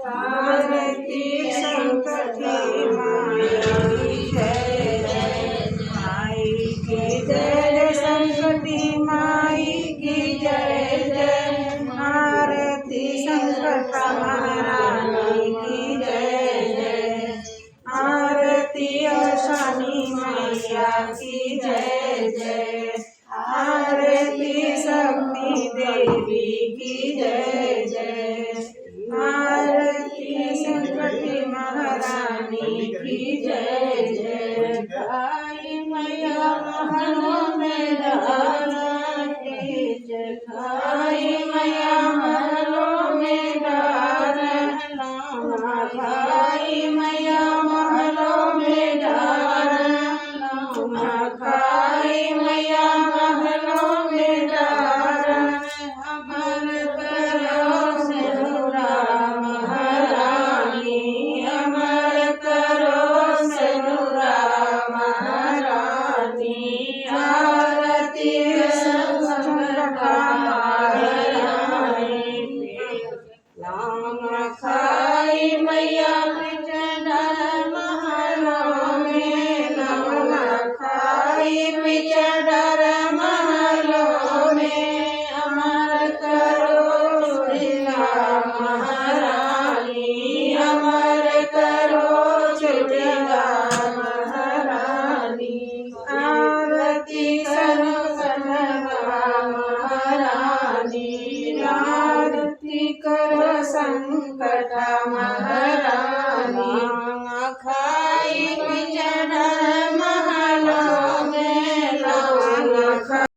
आरती संकटी माई जय जय माई की जय संकटी माई की जय जय आरती संकट महारानी की जय जय आरती अवसानी मैया की जय जय आरती शक्ति देवी की जय जय आरती संकटी महारानी की जय जय गाय मैया महलों में डाला की जय गाय मैया महलों में डाला गाय मैया महलों में डाला गाय मैया महलों में डाला अमर करो सिंदूरा महारानी अमर करो सिंदूरा महारानी आरती संकटा महारानी नाम खाई मैया